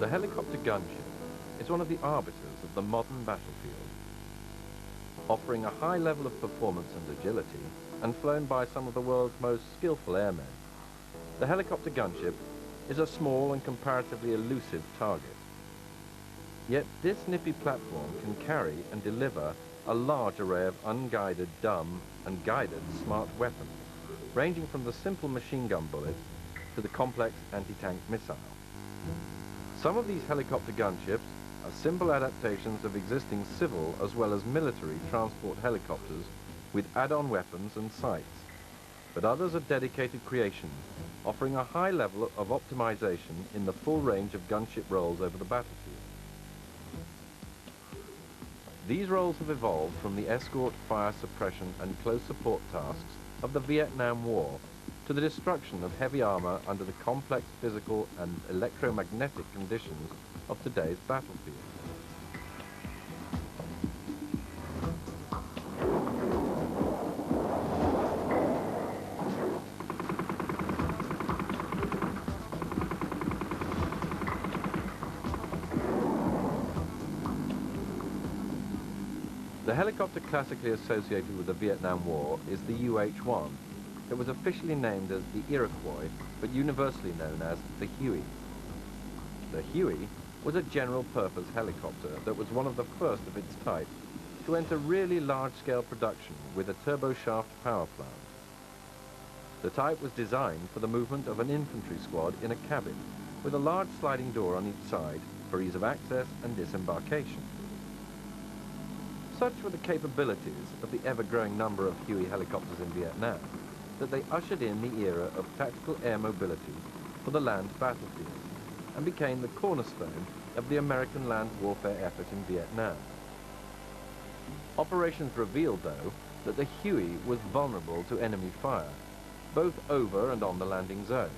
The helicopter gunship is one of the arbiters of the modern battlefield, offering a high level of performance and agility and flown by some of the world's most skillful airmen. The helicopter gunship is a small and comparatively elusive target. Yet this nippy platform can carry and deliver a large array of unguided, dumb and guided smart weapons, ranging from the simple machine gun bullet to the complex anti-tank missile. Some of these helicopter gunships are simple adaptations of existing civil as well as military transport helicopters with add-on weapons and sights, but others are dedicated creations, offering a high level of optimization in the full range of gunship roles over the battlefield. These roles have evolved from the escort, fire suppression and close support tasks of the Vietnam War to the destruction of heavy armor under the complex physical and electromagnetic conditions of today's battlefield. The helicopter classically associated with the Vietnam War is the UH-1. It was officially named as the Iroquois, but universally known as the Huey. The Huey was a general-purpose helicopter that was one of the first of its type to enter really large-scale production with a turboshaft power plant. The type was designed for the movement of an infantry squad in a cabin, with a large sliding door on each side for ease of access and disembarkation. Such were the capabilities of the ever-growing number of Huey helicopters in Vietnam that they ushered in the era of tactical air mobility for the land battlefield and became the cornerstone of the American land warfare effort in Vietnam. Operations revealed, though, that the Huey was vulnerable to enemy fire, both over and on the landing zone.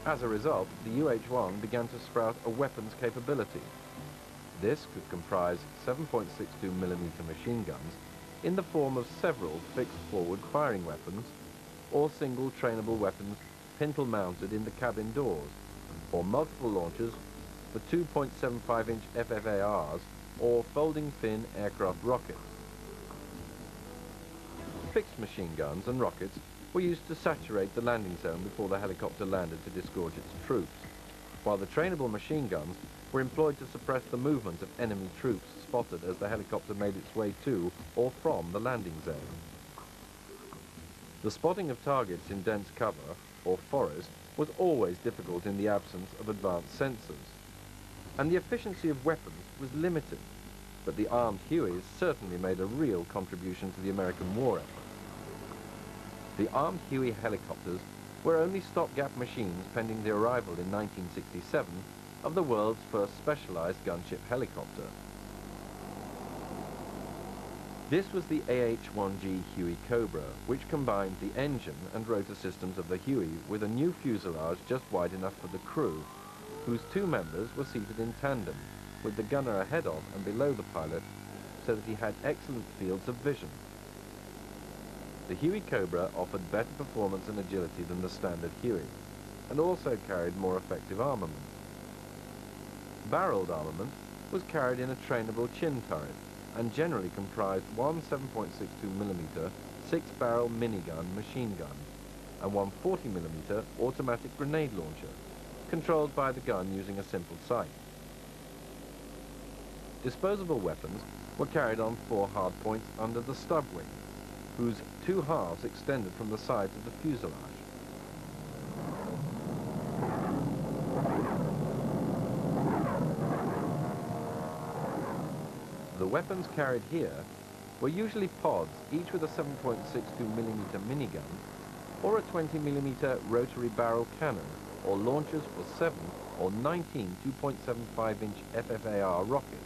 As a result, the UH-1 began to sprout a weapons capability. This could comprise 7.62mm machine guns in the form of several fixed forward firing weapons or single trainable weapons pintle mounted in the cabin doors, or multiple launchers for 2.75-inch FFARs or folding fin aircraft rockets. Fixed machine guns and rockets were used to saturate the landing zone before the helicopter landed to disgorge its troops, while the trainable machine guns were employed to suppress the movement of enemy troops spotted as the helicopter made its way to or from the landing zone. The spotting of targets in dense cover, or forest, was always difficult in the absence of advanced sensors, and the efficiency of weapons was limited, but the armed Hueys certainly made a real contribution to the American war effort. The armed Huey helicopters were only stopgap machines pending the arrival in 1967 of the world's first specialized gunship helicopter. This was the AH-1G Huey Cobra, which combined the engine and rotor systems of the Huey with a new fuselage just wide enough for the crew, whose two members were seated in tandem, with the gunner ahead of and below the pilot, so that he had excellent fields of vision. The Huey Cobra offered better performance and agility than the standard Huey, and also carried more effective armament. Barreled armament was carried in a trainable chin turret, and generally comprised one 7.62mm 6-barrel minigun machine gun, and one 40mm automatic grenade launcher, controlled by the gun using a simple sight. Disposable weapons were carried on 4 hardpoints under the stub wing, whose 2 halves extended from the sides of the fuselage. The weapons carried here were usually pods, each with a 7.62mm minigun or a 20mm rotary barrel cannon, or launchers for 7 or 19 2.75-inch FFAR rockets.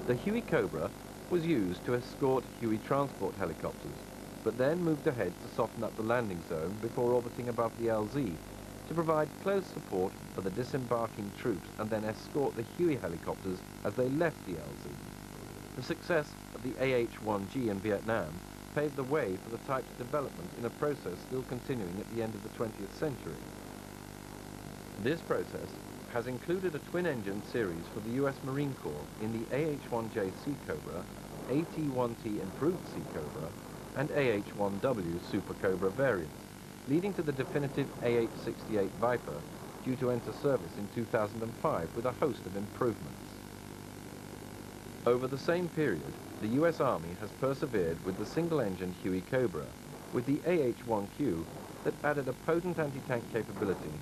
The Huey Cobra was used to escort Huey transport helicopters, but then moved ahead to soften up the landing zone before orbiting above the LZ to provide close support for the disembarking troops and then escort the Huey helicopters as they left the LZ. The success of the AH-1G in Vietnam paved the way for the type's development in a process still continuing at the end of the 20th century. This process has included a twin-engine series for the US Marine Corps in the AH-1J Sea Cobra, AT-1T Improved Sea Cobra, and AH-1W Super Cobra variants, leading to the definitive AH-68 Viper, due to enter service in 2005 with a host of improvements. Over the same period, the US Army has persevered with the single-engine Huey Cobra, with the AH-1Q that added a potent anti-tank capability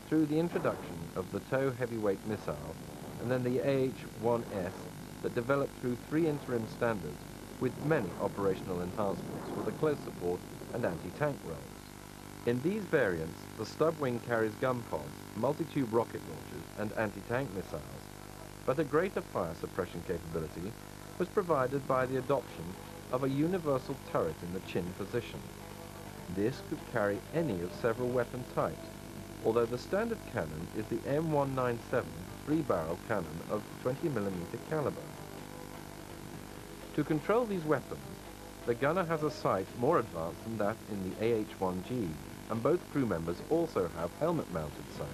through the introduction of the TOW heavyweight missile, and then the AH-1S that developed through 3 interim standards with many operational enhancements for the close support and anti-tank roles. In these variants, the stub wing carries gun pods, multi-tube rocket launchers and anti-tank missiles, but a greater fire suppression capability was provided by the adoption of a universal turret in the chin position. This could carry any of several weapon types, although the standard cannon is the M197 3-barrel cannon of 20mm caliber. To control these weapons, the gunner has a sight more advanced than that in the AH-1G, and both crew members also have helmet-mounted sights.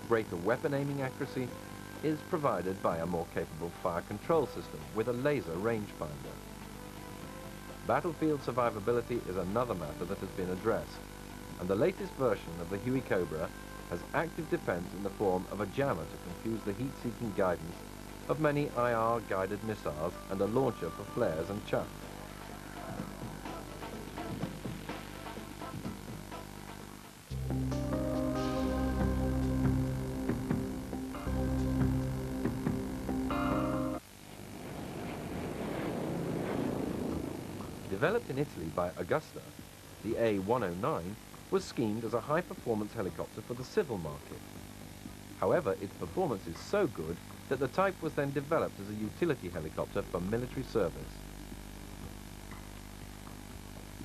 Greater weapon aiming accuracy is provided by a more capable fire control system with a laser rangefinder. Battlefield survivability is another matter that has been addressed, and the latest version of the Huey Cobra has active defense in the form of a jammer to confuse the heat-seeking guidance of many IR-guided missiles and a launcher for flares and chucks. Developed in Italy by Augusta, the A-109 was schemed as a high-performance helicopter for the civil market. However, its performance is so good that the type was then developed as a utility helicopter for military service.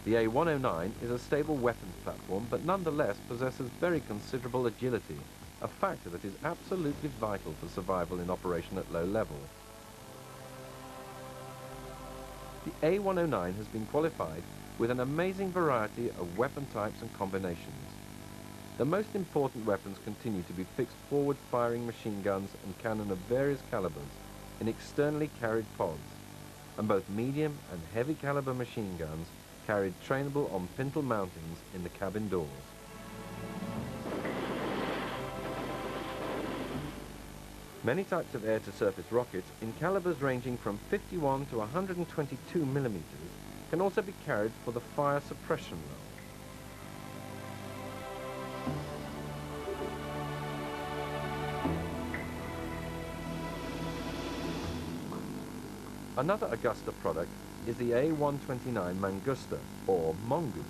The A-109 is a stable weapons platform, but nonetheless possesses very considerable agility, a factor that is absolutely vital for survival in operation at low level. The A-109 has been qualified with an amazing variety of weapon types and combinations. The most important weapons continue to be fixed forward-firing machine guns and cannon of various calibers in externally carried pods, and both medium and heavy caliber machine guns carried trainable on pintle mountings in the cabin doors. Many types of air-to-surface rockets in calibers ranging from 51 to 122 millimeters can also be carried for the fire suppression role. Another Augusta product is the A-129 Mangusta, or Mongoose.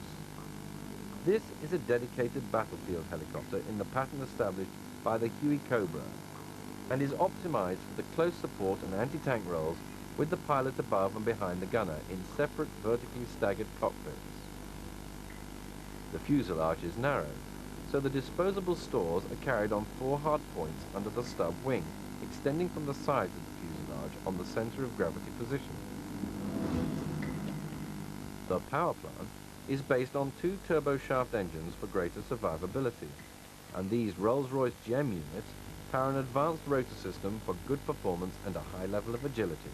This is a dedicated battlefield helicopter in the pattern established by the Huey Cobra, and is optimized for the close support and anti-tank roles with the pilot above and behind the gunner in separate vertically staggered cockpits. The fuselage is narrow, so the disposable stores are carried on 4 hard points under the stub wing, extending from the sides of the fuselage on the center of gravity position. The power plant is based on 2 turboshaft engines for greater survivability, and these Rolls-Royce GEM units power an advanced rotor system for good performance and a high level of agility.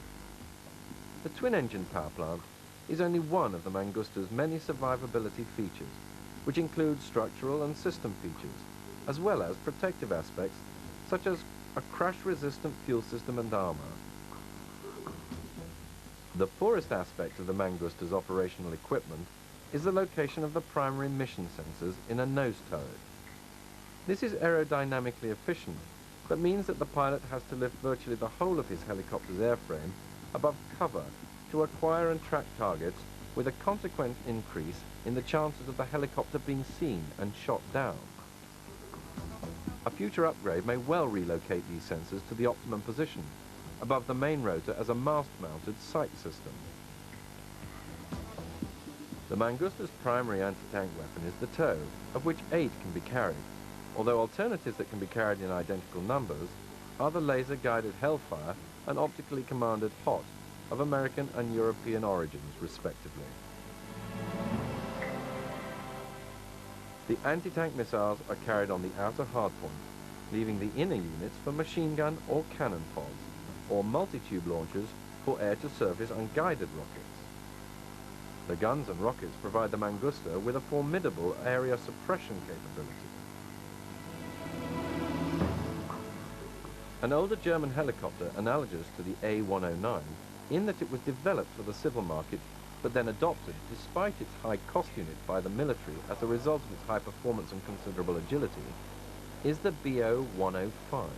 The twin-engine power plant is only one of the Mangusta's many survivability features, which include structural and system features, as well as protective aspects such as a crash-resistant fuel system and armor. The poorest aspect of the Mangusta's operational equipment is the location of the primary mission sensors in a nose turret. This is aerodynamically efficient, but means that the pilot has to lift virtually the whole of his helicopter's airframe above cover to acquire and track targets, with a consequent increase in the chances of the helicopter being seen and shot down. A future upgrade may well relocate these sensors to the optimum position, above the main rotor as a mast-mounted sight system. The Mangusta's primary anti-tank weapon is the TOW, of which 8 can be carried, although alternatives that can be carried in identical numbers are the laser-guided Hellfire and optically commanded HOT of American and European origins, respectively. The anti-tank missiles are carried on the outer hardpoint, leaving the inner units for machine gun or cannon pods, or multi-tube launchers for air-to-surface unguided rockets. The guns and rockets provide the Mangusta with a formidable area suppression capability. An older German helicopter analogous to the A-109, in that it was developed for the civil market but then adopted, despite its high cost unit, by the military as a result of its high performance and considerable agility, is the BO-105.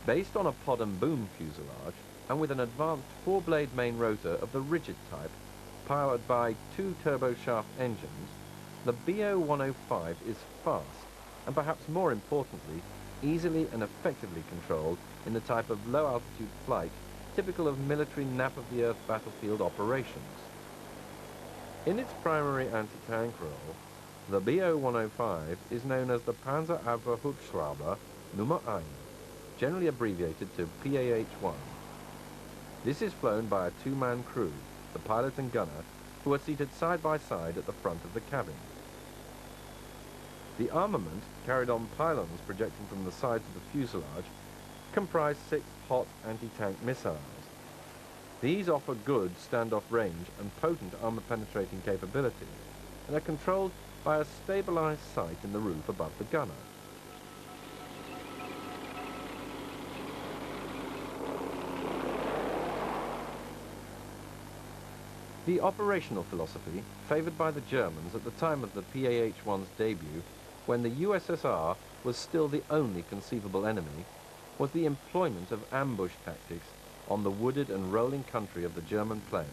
Based on a pod and boom fuselage, and with an advanced four-blade main rotor of the rigid type, powered by two turboshaft engines, the BO-105 is fast, and perhaps more importantly, easily and effectively controlled in the type of low-altitude flight typical of military nap-of-the-earth battlefield operations. In its primary anti-tank role, the BO-105 is known as the Panzerabwehrhubschrauber Nummer 1, generally abbreviated to PAH-1. This is flown by a two-man crew, the pilot and gunner, who are seated side by side at the front of the cabin. The armament, carried on pylons projecting from the sides of the fuselage, comprise 6 hot anti-tank missiles. These offer good standoff range and potent armor-penetrating capability, and are controlled by a stabilized sight in the roof above the gunner. The operational philosophy favored by the Germans at the time of the PAH-1's debut, when the USSR was still the only conceivable enemy, was the employment of ambush tactics on the wooded and rolling country of the German plain.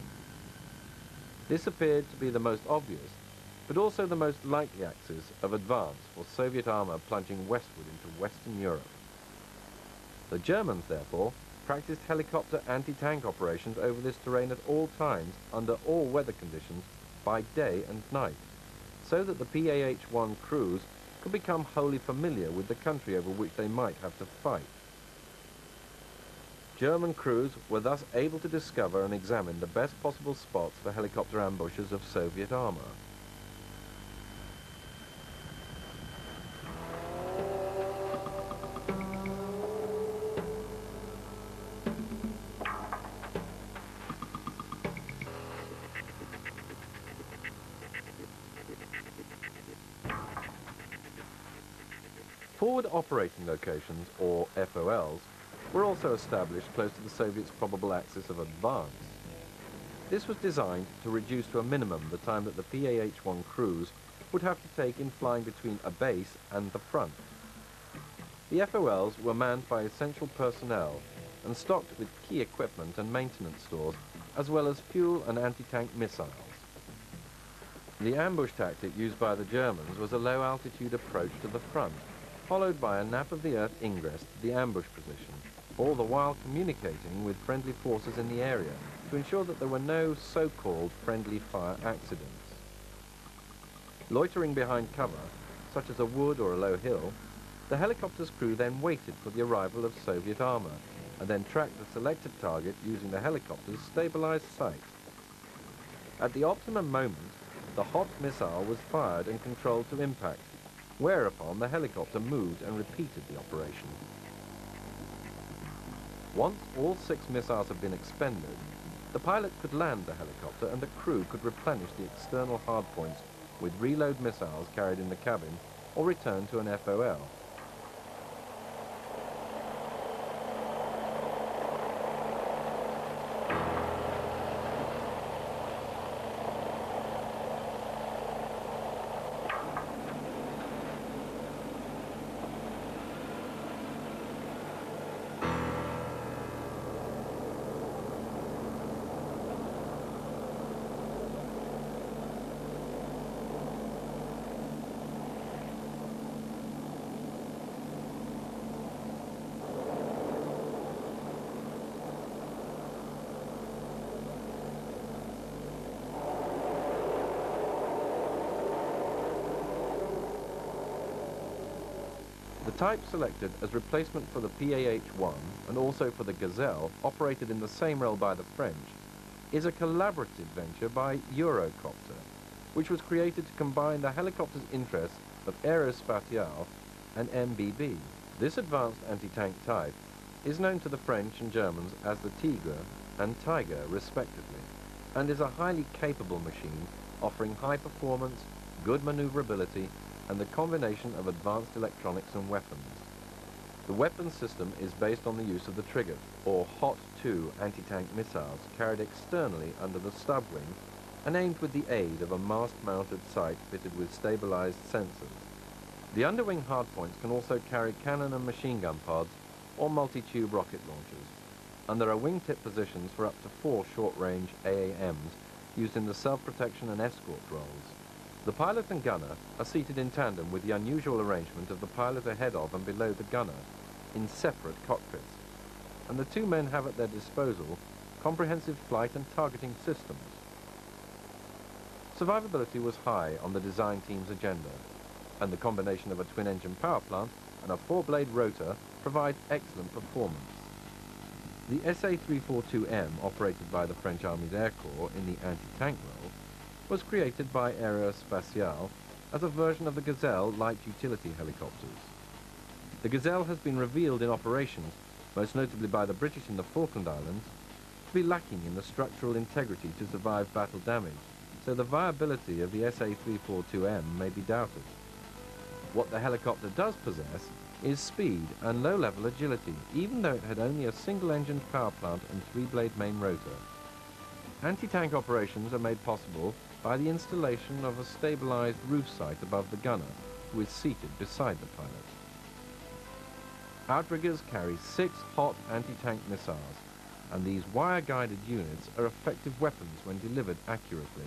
This appeared to be the most obvious, but also the most likely axis of advance for Soviet armor plunging westward into Western Europe. The Germans, therefore, practiced helicopter anti-tank operations over this terrain at all times, under all weather conditions, by day and night, so that the PAH-1 crews could become wholly familiar with the country over which they might have to fight. German crews were thus able to discover and examine the best possible spots for helicopter ambushes of Soviet armor. Forward operating locations, or FOLs, were also established close to the Soviets' probable axis of advance. This was designed to reduce to a minimum the time that the PAH-1 crews would have to take in flying between a base and the front. The FOLs were manned by essential personnel and stocked with key equipment and maintenance stores, as well as fuel and anti-tank missiles. The ambush tactic used by the Germans was a low-altitude approach to the front, followed by a nap-of-the-earth ingress to the ambush position, all the while communicating with friendly forces in the area to ensure that there were no so-called friendly fire accidents. Loitering behind cover, such as a wood or a low hill, the helicopter's crew then waited for the arrival of Soviet armor, and then tracked the selected target using the helicopter's stabilized sight. At the optimum moment, the hot missile was fired and controlled to impact, whereupon the helicopter moved and repeated the operation. Once all 6 missiles had been expended, the pilot could land the helicopter and the crew could replenish the external hardpoints with reload missiles carried in the cabin or return to an FOL. The type selected as replacement for the PAH-1 and also for the Gazelle, operated in the same role by the French, is a collaborative venture by Eurocopter, which was created to combine the helicopter's interests of Aerospatiale and MBB. This advanced anti-tank type is known to the French and Germans as the Tigre and Tiger respectively, and is a highly capable machine offering high performance, good maneuverability, and the combination of advanced electronics and weapons. The weapons system is based on the use of the Trigger, or HOT-2 anti-tank missiles carried externally under the stub wing and aimed with the aid of a mast-mounted sight fitted with stabilized sensors. The underwing hardpoints can also carry cannon and machine gun pods or multi-tube rocket launchers, and there are wingtip positions for up to 4 short-range AAMs used in the self-protection and escort roles. The pilot and gunner are seated in tandem with the unusual arrangement of the pilot ahead of and below the gunner in separate cockpits, and the two men have at their disposal comprehensive flight and targeting systems. Survivability was high on the design team's agenda, and the combination of a twin-engine power plant and a 4-blade rotor provide excellent performance. The SA-342M, operated by the French Army's Air Corps in the anti-tank role, was created by Aerospatiale as a version of the Gazelle light utility helicopters. The Gazelle has been revealed in operations, most notably by the British in the Falkland Islands, to be lacking in the structural integrity to survive battle damage, so the viability of the SA-342M may be doubted. What the helicopter does possess is speed and low-level agility, even though it had only a single-engined power plant and 3-blade main rotor. Anti-tank operations are made possible by the installation of a stabilized roof sight above the gunner, who is seated beside the pilot. Outriggers carry 6 hot anti-tank missiles, and these wire-guided units are effective weapons when delivered accurately.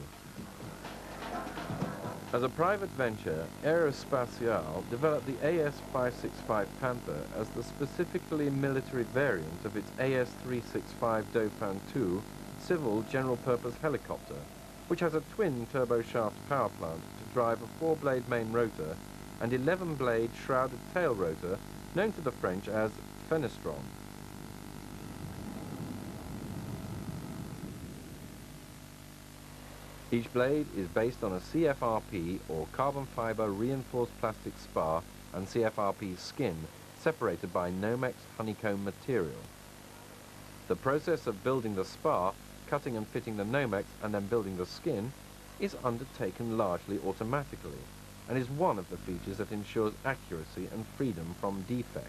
As a private venture, Aerospatiale developed the AS-565 Panther as the specifically military variant of its AS-365 Dauphin II civil general-purpose helicopter, which has a twin turboshaft power plant to drive a 4-blade main rotor and 11-blade shrouded tail rotor known to the French as fenestron. Each blade is based on a CFRP or carbon fiber reinforced plastic spar and CFRP skin separated by Nomex honeycomb material. The process of building the spar, cutting and fitting the Nomex and then building the skin is undertaken largely automatically and is one of the features that ensures accuracy and freedom from defect.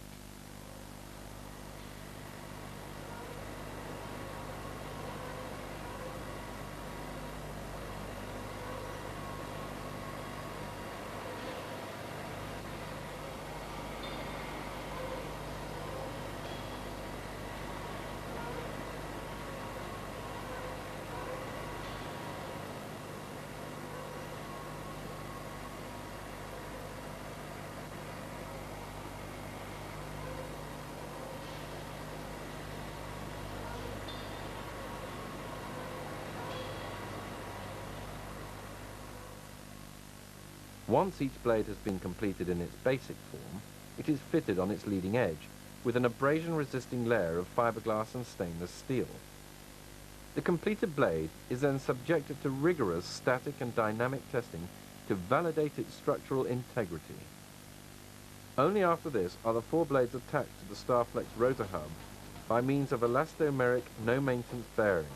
Once each blade has been completed in its basic form, it is fitted on its leading edge with an abrasion-resisting layer of fiberglass and stainless steel. The completed blade is then subjected to rigorous static and dynamic testing to validate its structural integrity. Only after this are the 4 blades attached to the Starflex rotor hub by means of elastomeric no-maintenance bearings.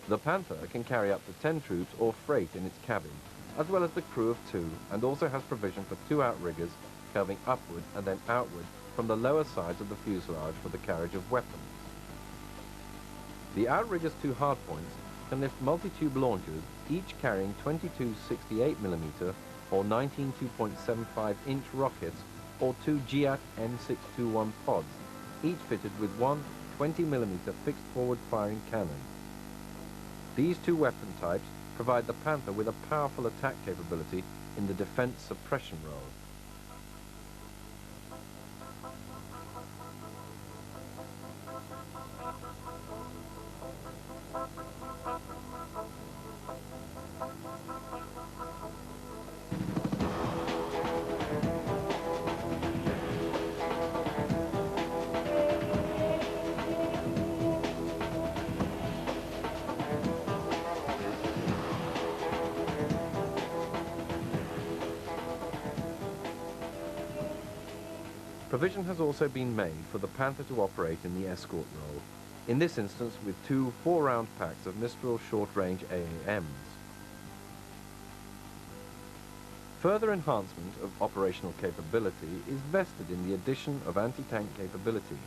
The Panther can carry up to 10 troops or freight in its cabin, as well as the crew of 2, and also has provision for 2 outriggers curving upward and then outward from the lower sides of the fuselage for the carriage of weapons. The outrigger's 2 hardpoints can lift multi-tube launchers, each carrying 22 68mm or 19 2.75-inch rockets or 2 GIAT N621 pods, each fitted with one 20mm fixed forward firing cannon. These 2 weapon types provide the Panther with a powerful attack capability in the defense suppression role. Provision has also been made for the Panther to operate in the escort role, in this instance with two 4-round packs of Mistral short-range AAMs. Further enhancement of operational capability is vested in the addition of anti-tank capability,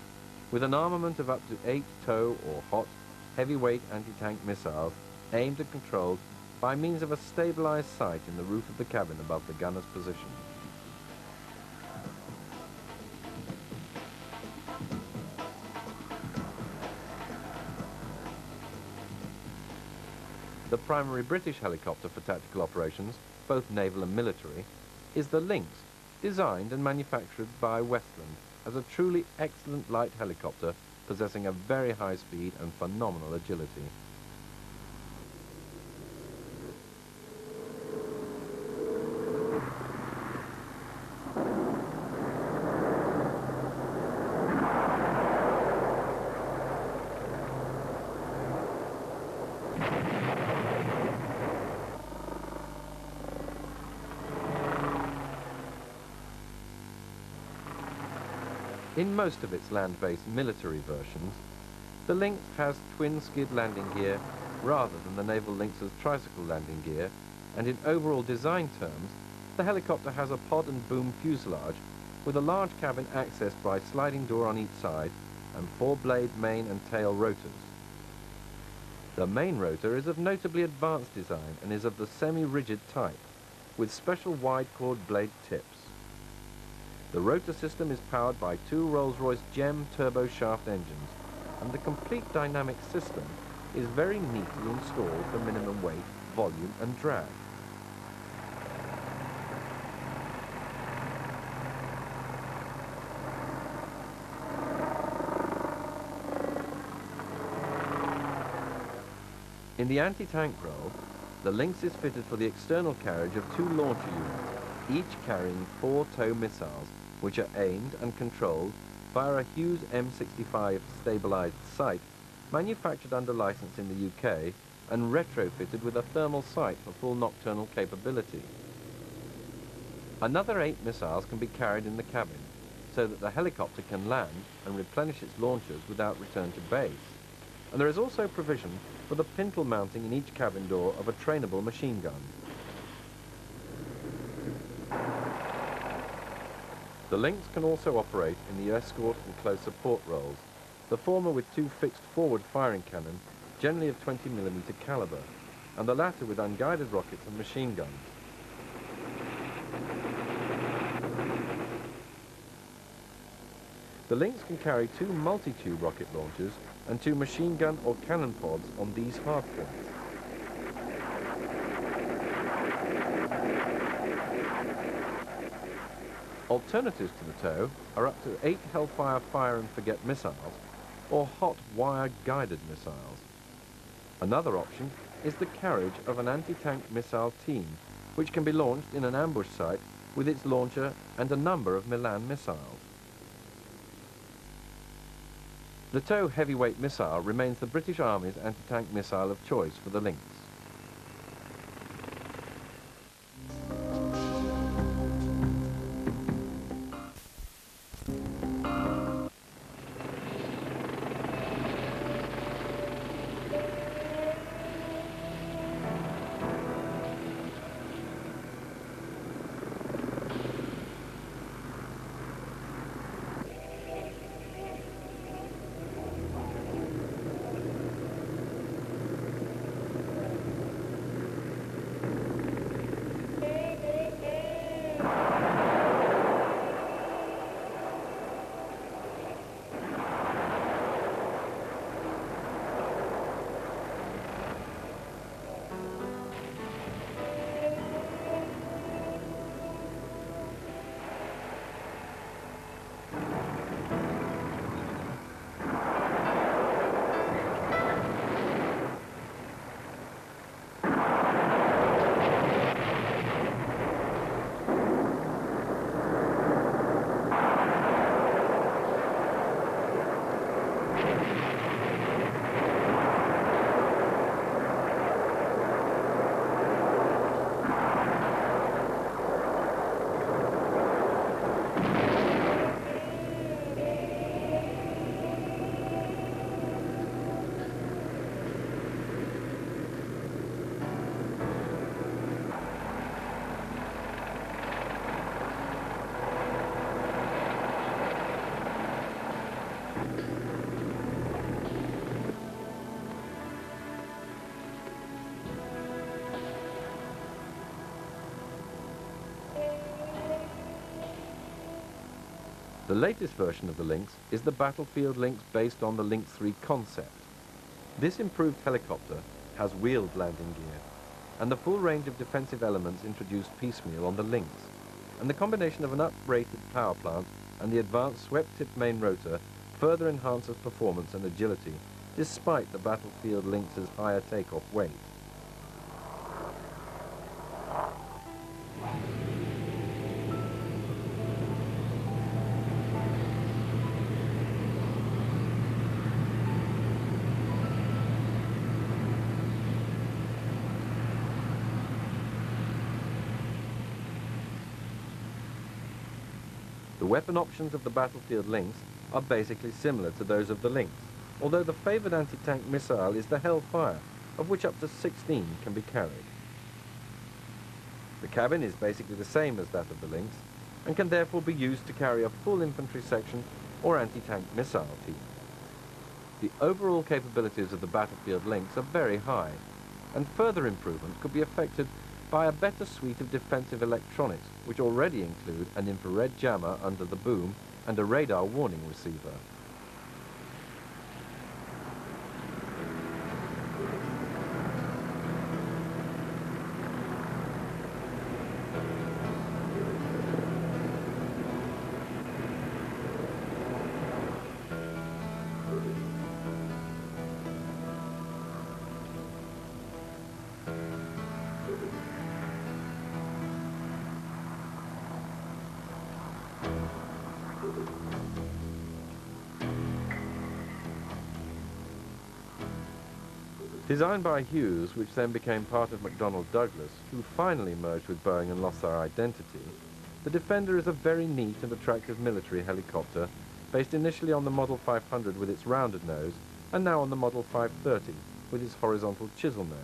with an armament of up to 8 tow or hot, heavyweight anti-tank missiles aimed and controlled by means of a stabilized sight in the roof of the cabin above the gunner's position. The primary British helicopter for tactical operations, both naval and military, is the Lynx, designed and manufactured by Westland as a truly excellent light helicopter possessing a very high speed and phenomenal agility. In most of its land-based military versions, the Lynx has twin-skid landing gear rather than the Naval Lynx's tricycle landing gear, and in overall design terms, the helicopter has a pod and boom fuselage with a large cabin accessed by a sliding door on each side and 4-blade main and tail rotors. The main rotor is of notably advanced design and is of the semi-rigid type, with special wide-chord blade tips. The rotor system is powered by two Rolls-Royce GEM turbo shaft engines, and the complete dynamic system is very neatly installed for minimum weight, volume and drag. In the anti-tank role, the Lynx is fitted for the external carriage of two launcher units, each carrying 4 tow missiles, which are aimed and controlled via a Hughes M65 stabilized sight manufactured under license in the UK and retrofitted with a thermal sight for full nocturnal capability. Another 8 missiles can be carried in the cabin so that the helicopter can land and replenish its launchers without return to base. And there is also provision for the pintle mounting in each cabin door of a trainable machine gun. The Lynx can also operate in the escort and close support roles, the former with 2 fixed forward firing cannon, generally of 20mm caliber, and the latter with unguided rockets and machine guns. The Lynx can carry 2 multi-tube rocket launchers and 2 machine gun or cannon pods on these hardpoints. Alternatives to the tow are up to 8 Hellfire fire and forget missiles or hot wire guided missiles. Another option is the carriage of an anti-tank missile team, which can be launched in an ambush site with its launcher and a number of Milan missiles. The tow heavyweight missile remains the British Army's anti-tank missile of choice for the Lynx. The latest version of the Lynx is the Battlefield Lynx based on the Lynx 3 concept. This improved helicopter has wheeled landing gear, and the full range of defensive elements introduced piecemeal on the Lynx, and the combination of an uprated power plant and the advanced swept-tip main rotor further enhances performance and agility, despite the Battlefield Lynx's higher takeoff weight. The weapon options of the Battlefield Lynx are basically similar to those of the Lynx, although the favoured anti-tank missile is the Hellfire, of which up to 16 can be carried. The cabin is basically the same as that of the Lynx, and can therefore be used to carry a full infantry section or anti-tank missile team. The overall capabilities of the Battlefield Lynx are very high, and further improvement could be effected by a better suite of defensive electronics, which already include an infrared jammer under the boom and a radar warning receiver. Designed by Hughes, which then became part of McDonnell Douglas, who finally merged with Boeing and lost their identity, the Defender is a very neat and attractive military helicopter, based initially on the Model 500 with its rounded nose, and now on the Model 530 with its horizontal chisel nose.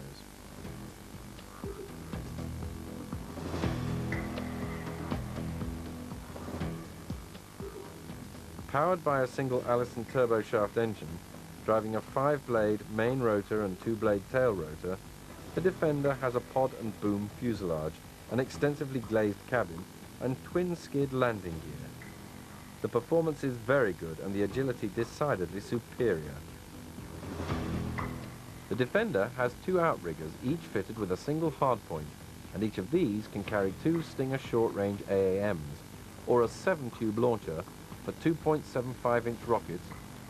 Powered by a single Allison turboshaft engine, driving a 5-blade main rotor and 2-blade tail rotor, the Defender has a pod and boom fuselage, an extensively glazed cabin, and twin-skid landing gear. The performance is very good and the agility decidedly superior. The Defender has 2 outriggers, each fitted with a single hardpoint, and each of these can carry 2 Stinger short-range AAMs, or a 7-tube launcher for 2.75-inch rockets,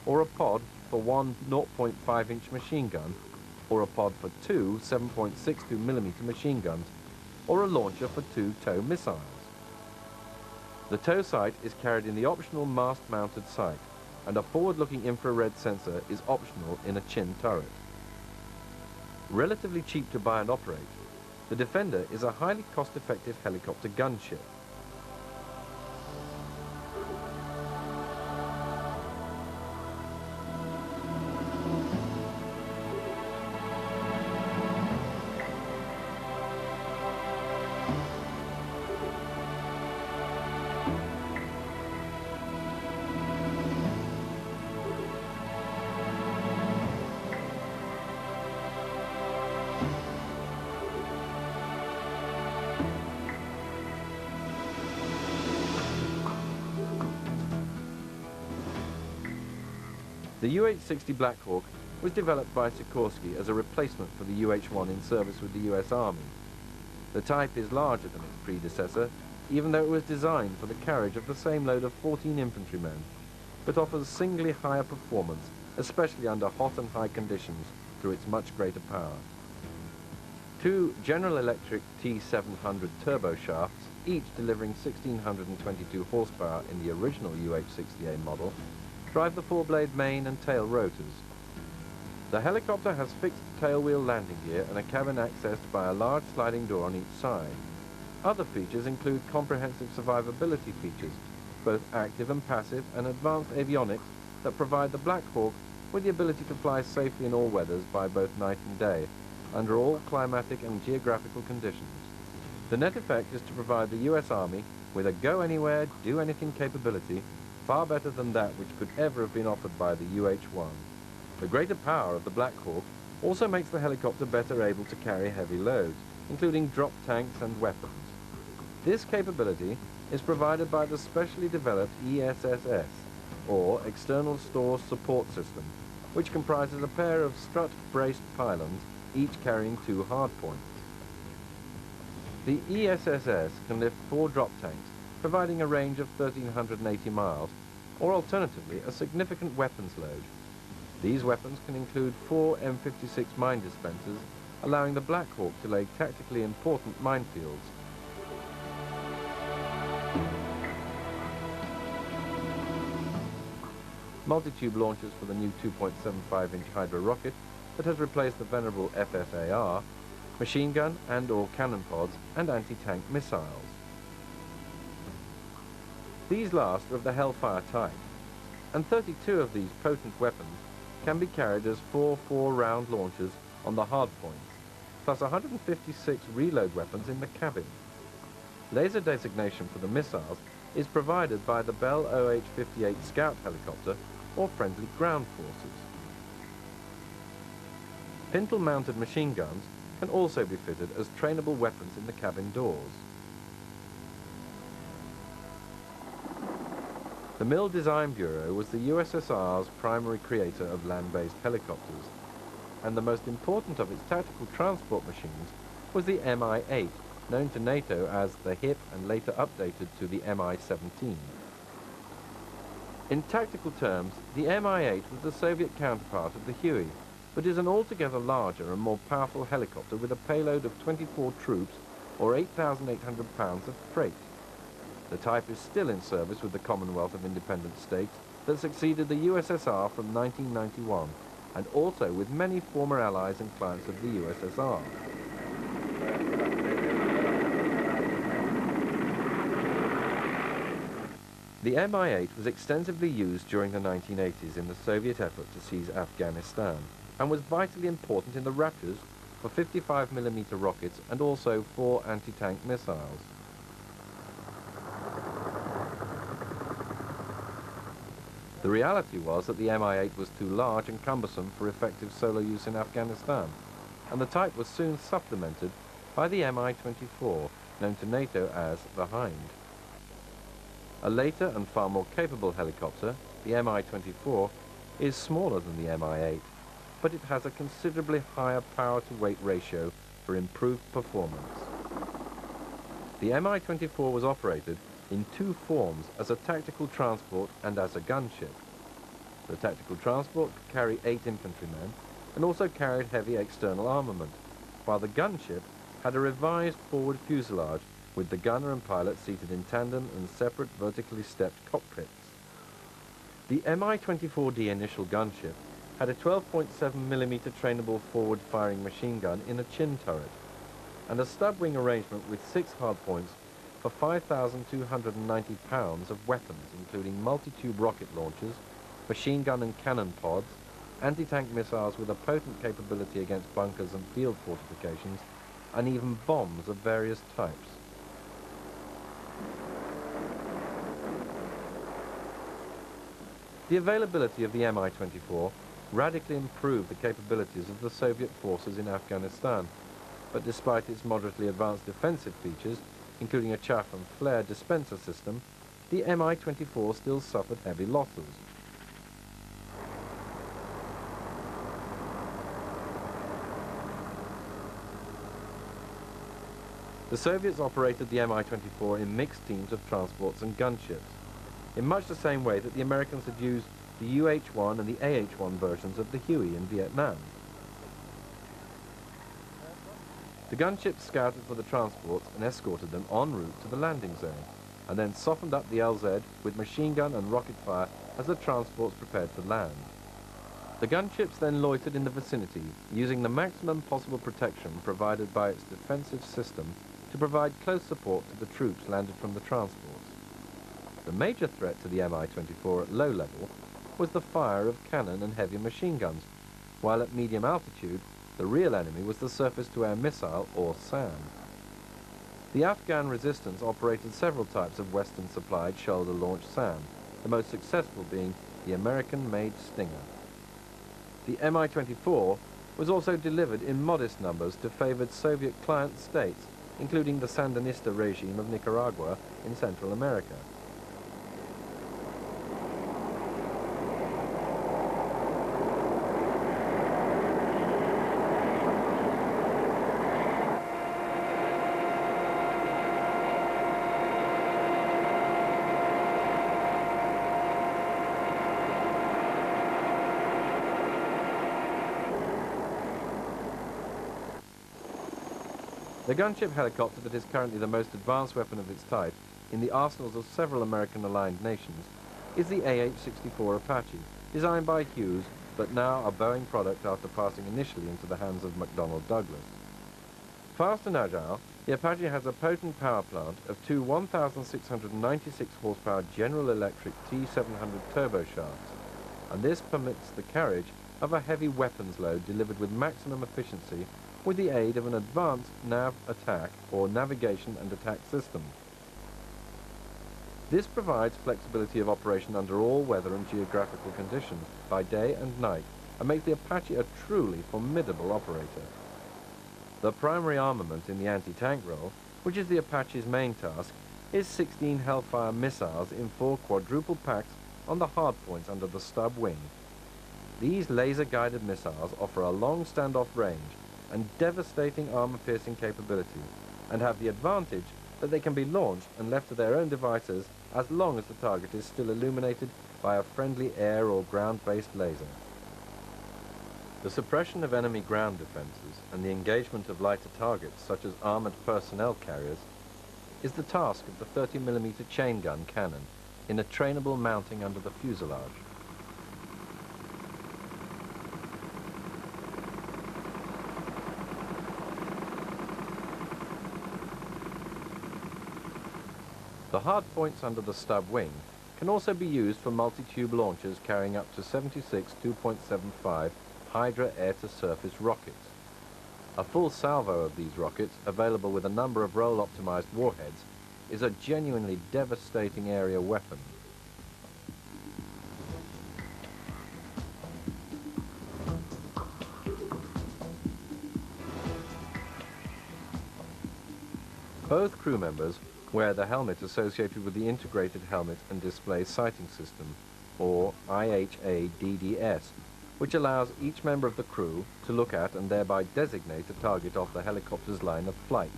or a pod for 1 0.5-inch machine gun, or a pod for 2 7.62mm machine guns, or a launcher for 2 tow missiles. The tow sight is carried in the optional mast-mounted sight, and a forward-looking infrared sensor is optional in a chin turret. Relatively cheap to buy and operate, the Defender is a highly cost-effective helicopter gunship. The UH-60 Black Hawk was developed by Sikorsky as a replacement for the UH-1 in service with the US Army. The type is larger than its predecessor, even though it was designed for the carriage of the same load of 14 infantrymen, but offers singly higher performance, especially under hot and high conditions, through its much greater power. 2 General Electric T700 turboshaft, each delivering 1,622 horsepower in the original UH-60A model, drive the 4-blade main and tail rotors. The helicopter has fixed tailwheel landing gear and a cabin accessed by a large sliding door on each side. Other features include comprehensive survivability features, both active and passive, and advanced avionics that provide the Black Hawk with the ability to fly safely in all weathers by both night and day, under all climatic and geographical conditions. The net effect is to provide the US Army with a go-anywhere, do-anything capability far better than that which could ever have been offered by the UH-1. The greater power of the Black Hawk also makes the helicopter better able to carry heavy loads, including drop tanks and weapons. This capability is provided by the specially developed ESSS, or External Store Support System, which comprises a pair of strut-braced pylons, each carrying 2 hardpoints. The ESSS can lift 4 drop tanks, providing a range of 1,380 miles, or alternatively, a significant weapons load. These weapons can include 4 M56 mine dispensers, allowing the Black Hawk to lay tactically important minefields. Multi-tube launchers for the new 2.75-inch Hydra rocket that has replaced the venerable FFAR, machine gun and/or cannon pods, and anti-tank missiles. These last are of the Hellfire type, and 32 of these potent weapons can be carried as 4 4-round launchers on the hardpoints, plus 156 reload weapons in the cabin. Laser designation for the missiles is provided by the Bell OH-58 Scout helicopter or friendly ground forces. Pintle-mounted machine guns can also be fitted as trainable weapons in the cabin doors. The Mill Design Bureau was the USSR's primary creator of land-based helicopters, and the most important of its tactical transport machines was the Mi-8, known to NATO as the HIP and later updated to the Mi-17. In tactical terms, the Mi-8 was the Soviet counterpart of the Huey, but is an altogether larger and more powerful helicopter with a payload of 24 troops or 8,800 pounds of freight. The type is still in service with the Commonwealth of Independent States that succeeded the USSR from 1991, and also with many former allies and clients of the USSR. The Mi-8 was extensively used during the 1980s in the Soviet effort to seize Afghanistan, and was vitally important in the Raptors for 55mm rockets and also 4 anti-tank missiles. The reality was that the Mi-8 was too large and cumbersome for effective solo use in Afghanistan, and the type was soon supplemented by the Mi-24, known to NATO as the Hind. A later and far more capable helicopter, the Mi-24, is smaller than the Mi-8, but it has a considerably higher power-to-weight ratio for improved performance. The Mi-24 was operated in 2 forms, as a tactical transport and as a gunship. The tactical transport could carry 8 infantrymen and also carried heavy external armament, while the gunship had a revised forward fuselage with the gunner and pilot seated in tandem in separate vertically stepped cockpits. The Mi-24D initial gunship had a 12.7mm trainable forward-firing machine gun in a chin turret, and a stub-wing arrangement with 6 hardpoints for 5,290 pounds of weapons, including multi-tube rocket launchers, machine gun and cannon pods, anti-tank missiles with a potent capability against bunkers and field fortifications, and even bombs of various types. The availability of the Mi-24 radically improved the capabilities of the Soviet forces in Afghanistan, but despite its moderately advanced defensive features, including a chaff and flare dispenser system, the Mi-24 still suffered heavy losses. The Soviets operated the Mi-24 in mixed teams of transports and gunships, in much the same way that the Americans had used the UH-1 and the AH-1 versions of the Huey in Vietnam. The gunships scouted for the transports and escorted them en route to the landing zone, and then softened up the LZ with machine gun and rocket fire as the transports prepared to land. The gunships then loitered in the vicinity, using the maximum possible protection provided by its defensive system to provide close support to the troops landed from the transports. The major threat to the Mi-24 at low level was the fire of cannon and heavy machine guns, while at medium altitude, the real enemy was the surface-to-air missile, or SAM. The Afghan resistance operated several types of Western-supplied shoulder-launched SAM, the most successful being the American-made Stinger. The Mi-24 was also delivered in modest numbers to favored Soviet client states including the Sandinista regime of Nicaragua in Central America. The gunship helicopter that is currently the most advanced weapon of its type in the arsenals of several American aligned nations is the AH-64 Apache, designed by Hughes, but now a Boeing product after passing initially into the hands of McDonnell Douglas. Fast and agile, the Apache has a potent power plant of two 1,696 horsepower General Electric T700 turbocharts, and this permits the carriage of a heavy weapons load delivered with maximum efficiency with the aid of an advanced nav attack or navigation and attack system. This provides flexibility of operation under all weather and geographical conditions, by day and night, and makes the Apache a truly formidable operator. The primary armament in the anti-tank role, which is the Apache's main task, is 16 Hellfire missiles in 4 quadruple packs on the hardpoints under the stub wing. These laser-guided missiles offer a long standoff range and devastating armor-piercing capability, and have the advantage that they can be launched and left to their own devices as long as the target is still illuminated by a friendly air or ground-based laser. The suppression of enemy ground defenses and the engagement of lighter targets, such as armored personnel carriers, is the task of the 30mm chain gun cannon in a trainable mounting under the fuselage. The hard points under the stub wing can also be used for multi-tube launchers carrying up to 76 2.75 Hydra air-to-surface rockets. A full salvo of these rockets, available with a number of roll-optimized warheads, is a genuinely devastating area weapon. Both crew members wear the helmet associated with the Integrated Helmet and Display Sighting System, or IHA-DDS, which allows each member of the crew to look at and thereby designate a target off the helicopter's line of flight.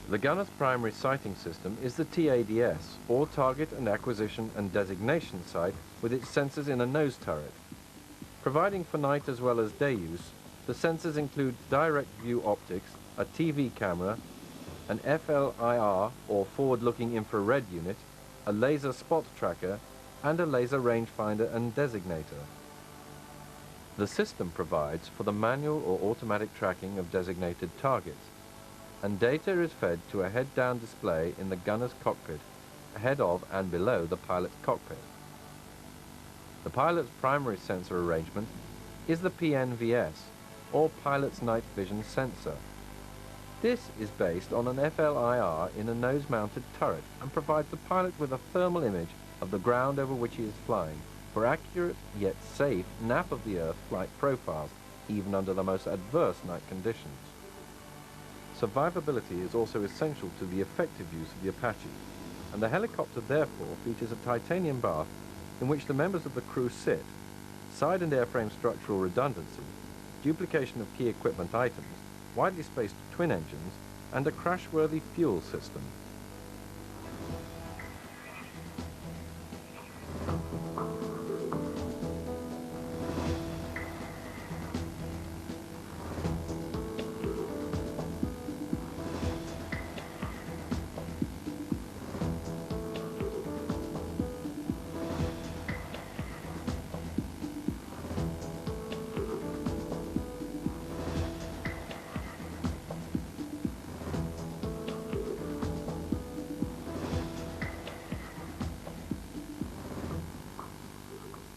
The gunner's primary sighting system is the TADS, or Target and Acquisition and Designation Sight, with its sensors in a nose turret. Providing for night as well as day use, the sensors include direct view optics, a TV camera, an FLIR, or forward-looking infrared unit, a laser spot tracker, and a laser rangefinder and designator. The system provides for the manual or automatic tracking of designated targets, and data is fed to a head-down display in the gunner's cockpit, ahead of and below the pilot's cockpit. The pilot's primary sensor arrangement is the PNVS, or Pilot's Night Vision Sensor. This is based on an FLIR in a nose-mounted turret and provides the pilot with a thermal image of the ground over which he is flying for accurate yet safe nap-of-the-earth flight profiles, even under the most adverse night conditions. Survivability is also essential to the effective use of the Apache, and the helicopter therefore features a titanium bath in which the members of the crew sit, side and airframe structural redundancy, duplication of key equipment items, widely spaced twin engines, and a crash-worthy fuel system.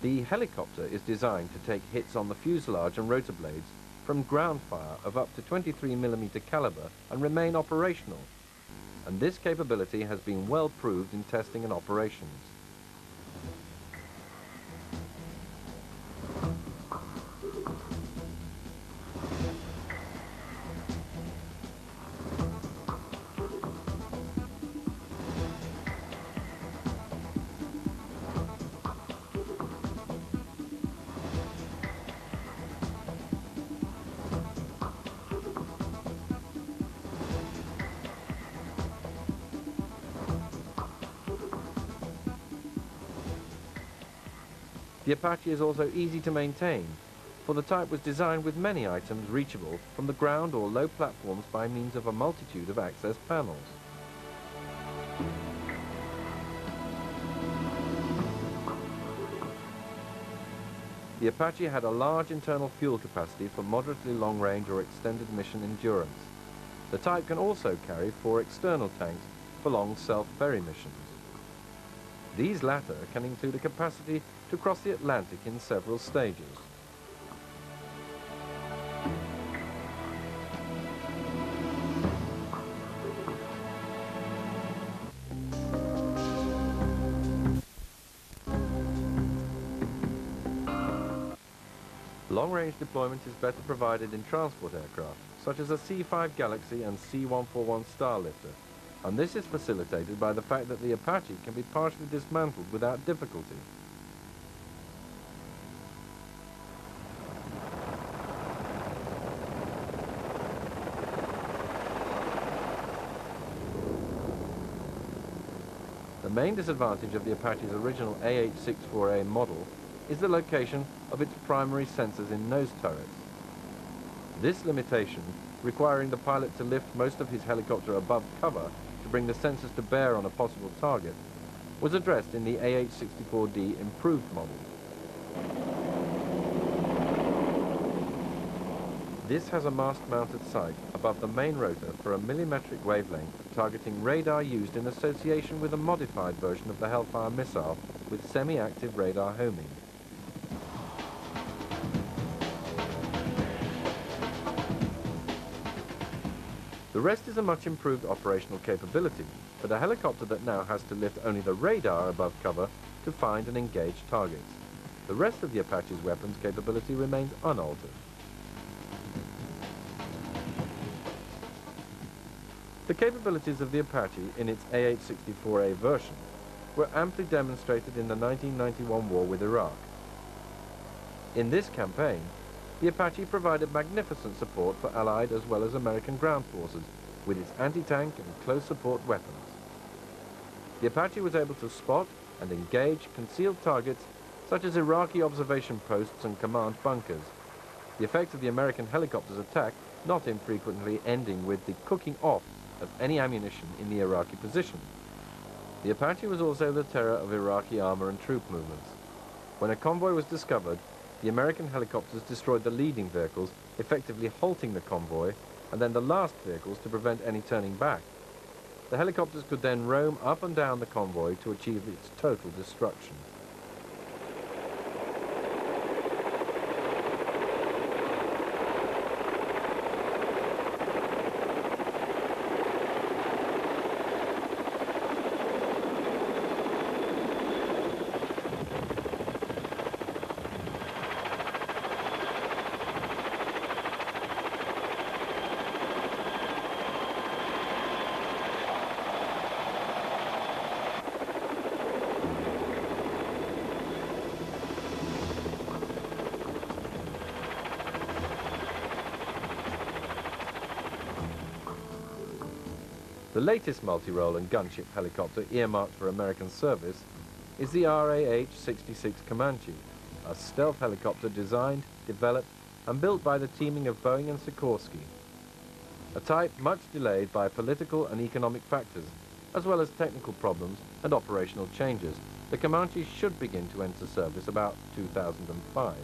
The helicopter is designed to take hits on the fuselage and rotor blades from ground fire of up to 23mm caliber and remain operational, and this capability has been well proved in testing and operations. The Apache is also easy to maintain, for the type was designed with many items reachable from the ground or low platforms by means of a multitude of access panels. The Apache had a large internal fuel capacity for moderately long-range or extended mission endurance. The type can also carry 4 external tanks for long self-ferry missions. These latter can include a capacity to cross the Atlantic in several stages. Long-range deployment is better provided in transport aircraft, such as a C-5 Galaxy and C-141 Starlifter, and this is facilitated by the fact that the Apache can be partially dismantled without difficulty. The main disadvantage of the Apache's original AH-64A model is the location of its primary sensors in nose turrets. This limitation, requiring the pilot to lift most of his helicopter above cover to bring the sensors to bear on a possible target, was addressed in the AH-64D improved model. This has a mast-mounted sight above the main rotor for a millimetric wavelength targeting radar used in association with a modified version of the Hellfire missile with semi-active radar homing. The rest is a much improved operational capability, but a helicopter that now has to lift only the radar above cover to find and engage targets. The rest of the Apache's weapons capability remains unaltered. The capabilities of the Apache in its AH-64A version were amply demonstrated in the 1991 war with Iraq. In this campaign, the Apache provided magnificent support for Allied as well as American ground forces with its anti-tank and close support weapons. The Apache was able to spot and engage concealed targets such as Iraqi observation posts and command bunkers, the effect of the American helicopters' attack not infrequently ending with the cooking off of any ammunition in the Iraqi position. The Apache was also the terror of Iraqi armor and troop movements. When a convoy was discovered, the American helicopters destroyed the leading vehicles, effectively halting the convoy, and then the last vehicles to prevent any turning back. The helicopters could then roam up and down the convoy to achieve its total destruction. The latest multi-role and gunship helicopter earmarked for American service is the RAH-66 Comanche, a stealth helicopter designed, developed, and built by the teaming of Boeing and Sikorsky. A type much delayed by political and economic factors, as well as technical problems and operational changes, the Comanche should begin to enter service about 2005.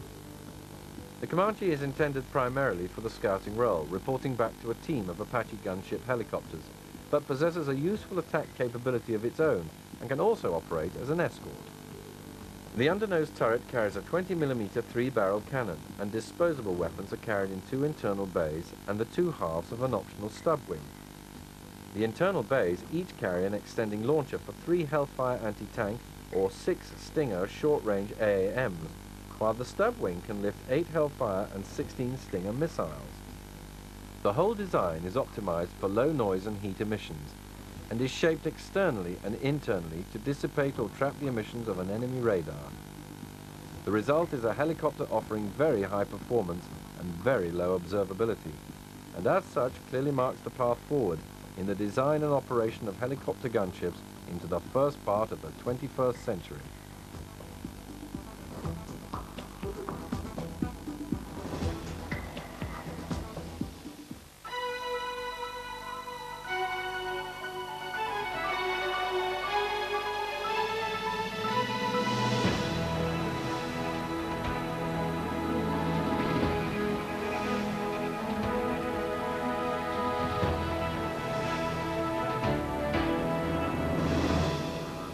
The Comanche is intended primarily for the scouting role, reporting back to a team of Apache gunship helicopters, but possesses a useful attack capability of its own and can also operate as an escort. The undernose turret carries a 20mm 3-barrel cannon, and disposable weapons are carried in 2 internal bays and the 2 halves of an optional stub wing. The internal bays each carry an extending launcher for 3 Hellfire anti-tank or 6 Stinger short-range AAMs, while the stub wing can lift 8 Hellfire and 16 Stinger missiles. The whole design is optimized for low noise and heat emissions, and is shaped externally and internally to dissipate or trap the emissions of an enemy radar. The result is a helicopter offering very high performance and very low observability, and as such clearly marks the path forward in the design and operation of helicopter gunships into the first part of the 21st century.